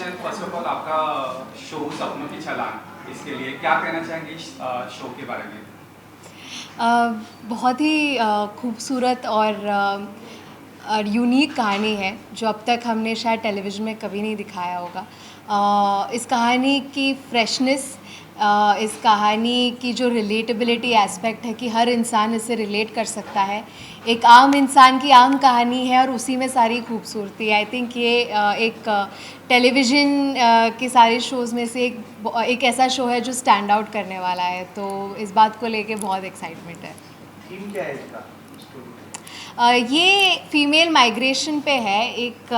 Congratulation first of all आपका show सपनों की छलांग, इसके लिए क्या कहना चाहेंगे इस शो के बारे में? बहुत ही खूबसूरत और यूनिक कहानी है जो अब तक हमने शायद टेलीविज़न में कभी नहीं दिखाया होगा। इस कहानी की फ्रेशनेस, इस कहानी की जो रिलेटेबिलिटी एस्पेक्ट है कि हर इंसान इससे रिलेट कर सकता है। एक आम इंसान की आम कहानी है और उसी में सारी खूबसूरती है। आई थिंक ये एक टेलीविज़न के सारे शोज़ में से एक ऐसा शो है जो स्टैंड आउट करने वाला है, तो इस बात को लेके बहुत एक्साइटमेंट है। थीम क्या है इसका? ये फीमेल माइग्रेशन पे है। एक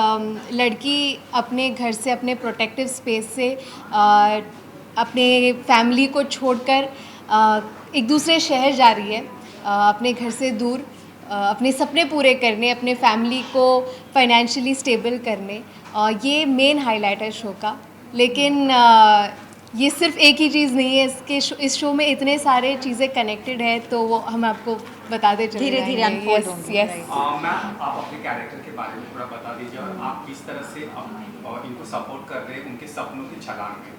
लड़की अपने घर से, अपने प्रोटेक्टिव स्पेस से अपने फैमिली को छोड़कर एक दूसरे शहर जा रही है, अपने घर से दूर, अपने सपने पूरे करने, अपने फैमिली को फाइनेंशियली स्टेबल करने। ये मेन हाईलाइट है शो का। लेकिन ये सिर्फ एक ही चीज़ नहीं है, इस शो में इतने सारे चीज़ें कनेक्टेड है, तो वो हम आपको बताते चले धीरे धीरे जाएंगे। unfold होंगे। यस। मैम आप अपने कैरेक्टर के बारे में थोड़ा बता दीजिए और आप किस तरह से इनको सपोर्ट कर रहे हैं उनके सपनों की छलांग में।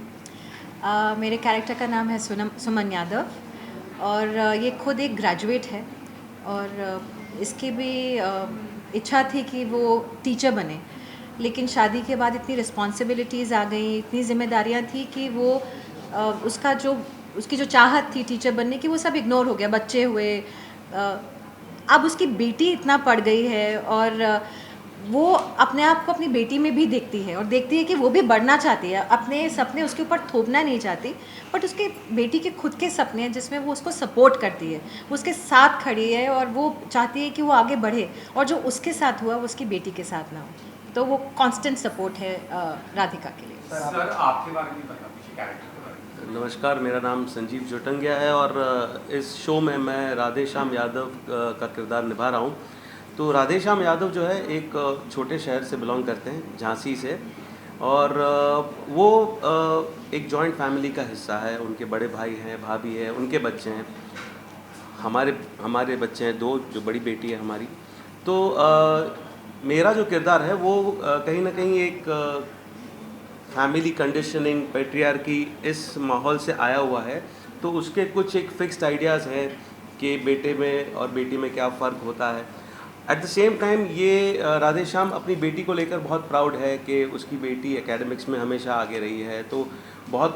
मेरे कैरेक्टर का नाम है सुमन यादव और ये खुद एक ग्रेजुएट है और इसकी भी इच्छा थी कि वो टीचर बने, लेकिन शादी के बाद इतनी रिस्पॉन्सिबिलिटीज़ आ गई, इतनी जिम्मेदारियां थी कि वो उसकी जो चाहत थी टीचर बनने की वो सब इग्नोर हो गया। बच्चे हुए, अब उसकी बेटी इतना पड़ गई है और वो अपने आप को अपनी बेटी में भी देखती है और देखती है कि वो भी बढ़ना चाहती है, अपने सपने उसके ऊपर थोपना नहीं चाहती, बट उसके बेटी के खुद के सपने हैं जिसमें वो उसको सपोर्ट करती है, वो उसके साथ खड़ी है और वो चाहती है कि वो आगे बढ़े और जो उसके साथ हुआ वो उसकी बेटी के साथ ना हो, तो वो कांस्टेंट सपोर्ट है राधिका के लिए। सर आपके बारे में बता दीजिए, कैरेक्टर के बारे में। नमस्कार, मेरा नाम संजीव जोटंगिया है और इस शो में मैं राधे श्याम यादव का किरदार निभा रहा हूँ। तो राधे श्याम यादव जो है एक छोटे शहर से बिलोंग करते हैं, झांसी से, और वो एक जॉइंट फैमिली का हिस्सा है। उनके बड़े भाई हैं, भाभी है, उनके बच्चे हैं, हमारे बच्चे हैं दो, जो बड़ी बेटी है हमारी। तो मेरा जो किरदार है वो कहीं ना कहीं एक फैमिली कंडीशनिंग, पैट्रियार्की, इस माहौल से आया हुआ है। तो उसके कुछ एक फिक्स्ड आइडियाज़ हैं कि बेटे में और बेटी में क्या फ़र्क होता है। एट द सेम टाइम ये राधे श्याम अपनी बेटी को लेकर बहुत प्राउड है कि उसकी बेटी एकेडमिक्स में हमेशा आगे रही है, तो बहुत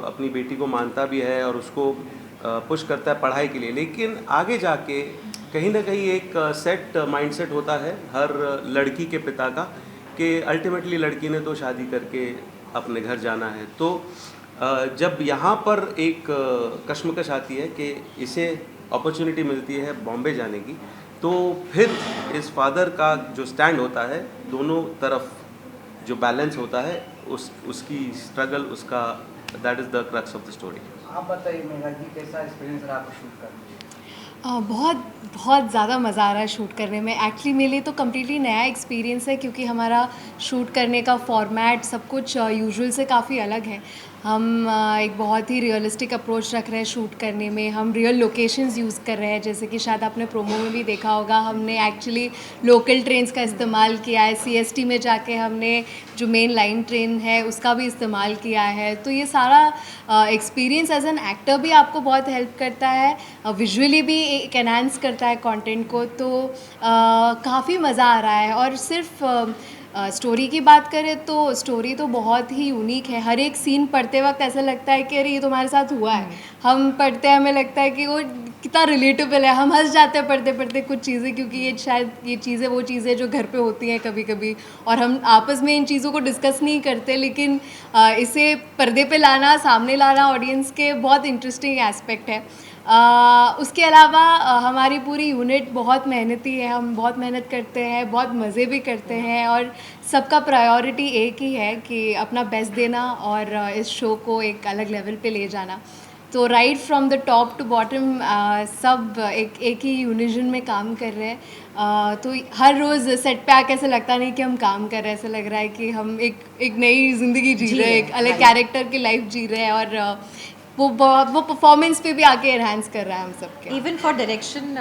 अपनी बेटी को मानता भी है और उसको पुश करता है पढ़ाई के लिए। लेकिन आगे जाके कहीं ना कहीं एक सेट माइंडसेट होता है हर लड़की के पिता का कि अल्टीमेटली लड़की ने तो शादी करके अपने घर जाना है। तो जब यहाँ पर एक कश्मकश आती है कि इसे अपॉर्चुनिटी मिलती है बॉम्बे जाने की, तो फिर इस फादर का जो स्टैंड होता है, दोनों तरफ जो बैलेंस होता है, उसकी स्ट्रगल, उसका, that is the crux of the story. आप बताइए मेघा जी, कैसा एक्सपीरियंस रहा आपको शूट करने में? बहुत ज़्यादा मज़ा आ रहा है शूट करने में। एक्चुअली मेरे लिए तो कम्प्लीटली नया एक्सपीरियंस है, क्योंकि हमारा शूट करने का फॉर्मेट सब कुछ यूजुअल से काफ़ी अलग है। हम एक बहुत ही रियलिस्टिक अप्रोच रख रहे हैं शूट करने में। हम रियल लोकेशंस यूज़ कर रहे हैं, जैसे कि शायद आपने प्रोमो में भी देखा होगा, हमने एक्चुअली लोकल ट्रेन्स का इस्तेमाल किया है। CST में जाके हमने जो मेन लाइन ट्रेन है उसका भी इस्तेमाल किया है। तो ये सारा एक्सपीरियंस एज एन एक्टर भी आपको बहुत हेल्प करता है, विजुअली भी एक एनहांस करता है कंटेंट को। तो काफ़ी मज़ा आ रहा है। और सिर्फ स्टोरी की बात करें तो स्टोरी तो बहुत ही यूनिक है। हर एक सीन पढ़ते वक्त ऐसा लगता है कि अरे ये तो हमारे साथ हुआ है। हम पढ़ते हैं, हमें लगता है कि वो कितना रिलेटेबल है, हम हंस जाते हैं पढ़ते पढ़ते कुछ चीज़ें, क्योंकि ये शायद ये चीज़ें वो चीज़ें जो घर पे होती हैं कभी कभी, और हम आपस में इन चीज़ों को डिस्कस नहीं करते। लेकिन इसे पर्दे पे लाना, सामने लाना ऑडियंस के, बहुत इंटरेस्टिंग एस्पेक्ट है। उसके अलावा हमारी पूरी यूनिट बहुत मेहनती है, हम बहुत मेहनत करते हैं, बहुत मज़े भी करते हैं, और सबका प्रायोरिटी एक ही है कि अपना बेस्ट देना और इस शो को एक अलग लेवल पे ले जाना। तो right from the top to bottom सब एक ही यूनिजन में काम कर रहे हैं। तो हर रोज़ सेट पे आके ऐसा लगता नहीं कि हम काम कर रहे हैं, ऐसा लग रहा है कि हम एक नई ज़िंदगी जी रहे हैं, एक अलग कैरेक्टर की लाइफ जी रहे हैं, और वो परफॉर्मेंस पे भी आके एनहांस कर रहा है हम सबके। इवन फॉर डायरेक्शन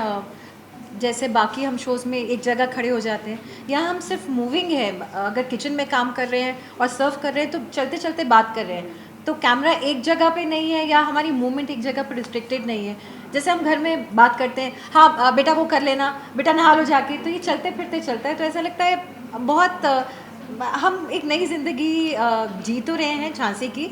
जैसे बाकी हम शोज़ में एक जगह खड़े हो जाते हैं, यहाँ हम सिर्फ मूविंग है। अगर किचन में काम कर रहे हैं और सर्व कर रहे हैं तो चलते चलते बात कर रहे हैं, तो कैमरा एक जगह पे नहीं है या हमारी मूवमेंट एक जगह पे रिस्ट्रिक्टेड नहीं है। जैसे हम घर में बात करते हैं, हाँ बेटा वो कर लेना, बेटा नहा लो जाके, तो ये चलते फिरते चलता है। तो ऐसा लगता है बहुत हम एक नई ज़िंदगी जी तो रहे हैं झांसी की,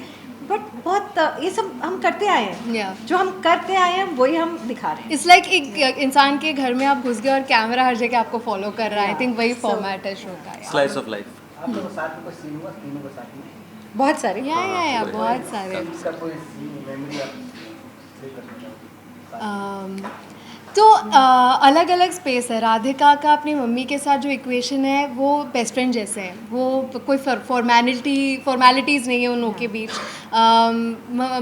बट बहुत ये सब हम करते आए हैं। Yeah. जो हम करते आए हैं वही हम दिखा रहे हैं। इट्स लाइक एक इंसान के घर में आप घुस गए और कैमरा हर जगह आपको फॉलो कर रहा है। आई Yeah. थिंक वही So- फॉर्मेट है शो का। Slice of life. आप लोगों के साथ में कोई सीन हुआ तीनों के साथ में? बहुत सारे या बहुत सारे। इसका कोई मेमोरी आप शेयर करना चाहोगे? तो अलग अलग स्पेस है। राधिका का अपनी मम्मी के साथ जो इक्वेशन है वो बेस्ट फ्रेंड जैसे है, वो कोई फॉर्मेलिटीज़ नहीं है उन लोगों के बीच।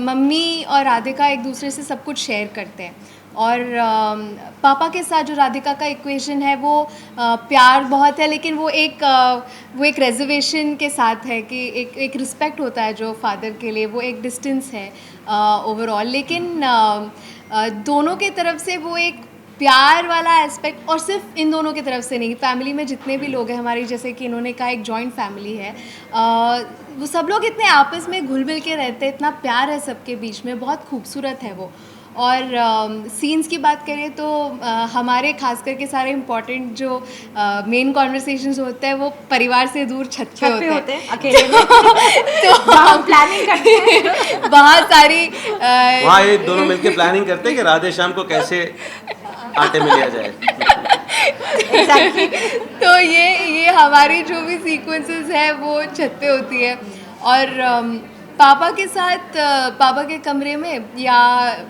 मम्मी और राधिका एक दूसरे से सब कुछ शेयर करते हैं। और पापा के साथ जो राधिका का इक्वेशन है वो प्यार बहुत है, लेकिन वो एक रिजर्वेशन के साथ है कि एक रिस्पेक्ट होता है जो फादर के लिए, वो एक डिस्टेंस है ओवरऑल। लेकिन दोनों की तरफ से वो एक प्यार वाला एस्पेक्ट, और सिर्फ इन दोनों की तरफ से नहीं, फैमिली में जितने भी लोग हैं हमारी, जैसे कि इन्होंने कहा एक जॉइंट फैमिली है, वो सब लोग इतने आपस में घुल मिल के रहते हैं, इतना प्यार है सबके बीच में, बहुत खूबसूरत है वो। और सीन्स की बात करें तो हमारे खास करके सारे इम्पॉर्टेंट जो मेन कॉन्वर्सेशंस होते हैं वो परिवार से दूर छत पे होते हैं अकेले में। तो हम प्लानिंग करते हैं बहुत सारी वहाँ ये दोनों मिलके प्लानिंग करते हैं कि राधे श्याम को कैसे आटे में लिया जाए। Exactly. तो ये हमारी जो भी सीक्वेंसेस है वो छत पे होती है। और पापा के साथ पापा के कमरे में, या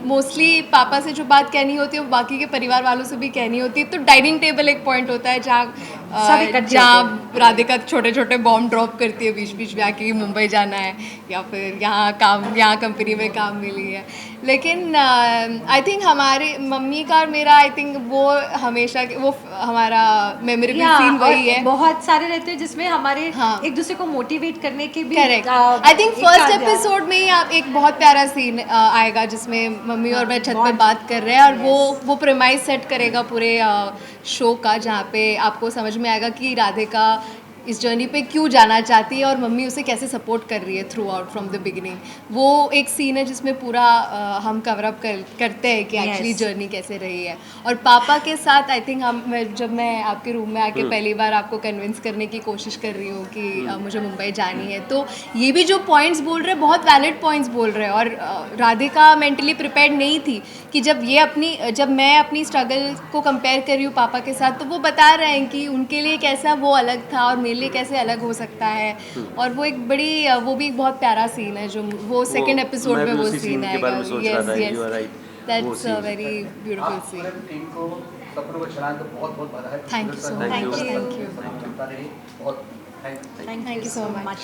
मोस्टली पापा से जो बात कहनी होती है वो बाकी के परिवार वालों से भी कहनी होती है। तो डाइनिंग टेबल एक पॉइंट होता है सब इकट्ठे जहाँ राधिका छोटे छोटे बॉम्ब ड्रॉप करती है बीच बीच में आके, मुंबई जाना है या फिर यहाँ कंपनी में काम मिली है। लेकिन आई थिंक हमारे मम्मी का और मेरा, आई थिंक वो हमेशा वो हमारा मेमोरेबल सीन वही है। बहुत सारे रहते हैं जिसमें हमारे हाँ। एक दूसरे को मोटिवेट करने के भी correct. I think first episode में ही आप एक बहुत प्यारा सीन आएगा जिसमें मम्मी और मैं छत पे बात कर रहे हैं, और वो प्रेमाइज सेट करेगा पूरे शो का, जहाँ पे आपको समझ में आएगा कि राधिका इस जर्नी पे क्यों जाना चाहती है और मम्मी उसे कैसे सपोर्ट कर रही है through out from the beginning. वो एक सीन है जिसमें पूरा हम कवर अप करते हैं कि एक्चुअली जर्नी कैसे रही है। और पापा के साथ आई थिंक जब मैं आपके रूम में आके पहली बार आपको कन्विंस करने की कोशिश कर रही हूँ कि मुझे मुंबई जानी है, तो ये भी जो पॉइंट्स बोल रहे हैं बहुत वैलिड पॉइंट्स बोल रहे हैं। और राधिका मेंटली प्रिपेयर्ड नहीं थी कि जब मैं अपनी स्ट्रगल को कंपेयर कर रही हूँ पापा के साथ, तो वो बता रहे हैं कि उनके लिए कैसा वो अलग था और मेरे लिए कैसे अलग हो सकता है। और वो एक वो भी एक बहुत प्यारा सीन है जो वो सेकंड एपिसोड में वो सीन आएगा। दैट्स अ वेरी ब्यूटीफुल आप सीन। पूरे टीम को सपनों को चलाने को बहुत बहुत बधाई। Thank you so much. बहुत Thank you. Thank you. Thank you so much.